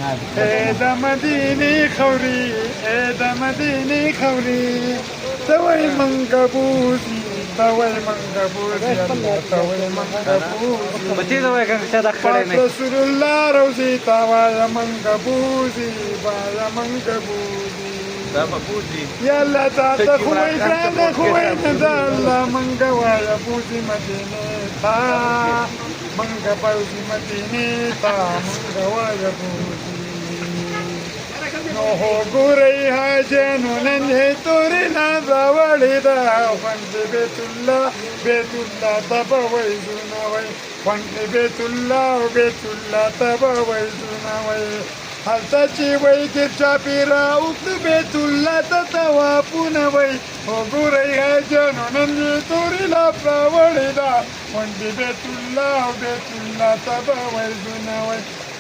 दमदीनी खवरी दमदीनी खवरी तवय मंगबूजी तवय मंगबूजी तवय मंगबूजी रसुल्ला रोजी तवाय मंगबूजी बाय मंगबूजी याला जात खुवै ग्रांड खुवै नदाला मंगवाय बूजी मदीने ता मंगबूजी मदीने ता मंगवाय बूजी हो गुरई हा जनो नन्हे तोरे ना जावळीदा पंते बेतुल्ला बेतुल्ला तबवै जुनवै पंते बेतुल्ला तबवै जुनवै हाताची वै गिरच्या पिरा उक्त बेतुल्ला तवा पुनवै हो गुरई हा जनो नन्हे तोरीला प्रवळीदा पंते बेतुल्ला तबवै जुनवै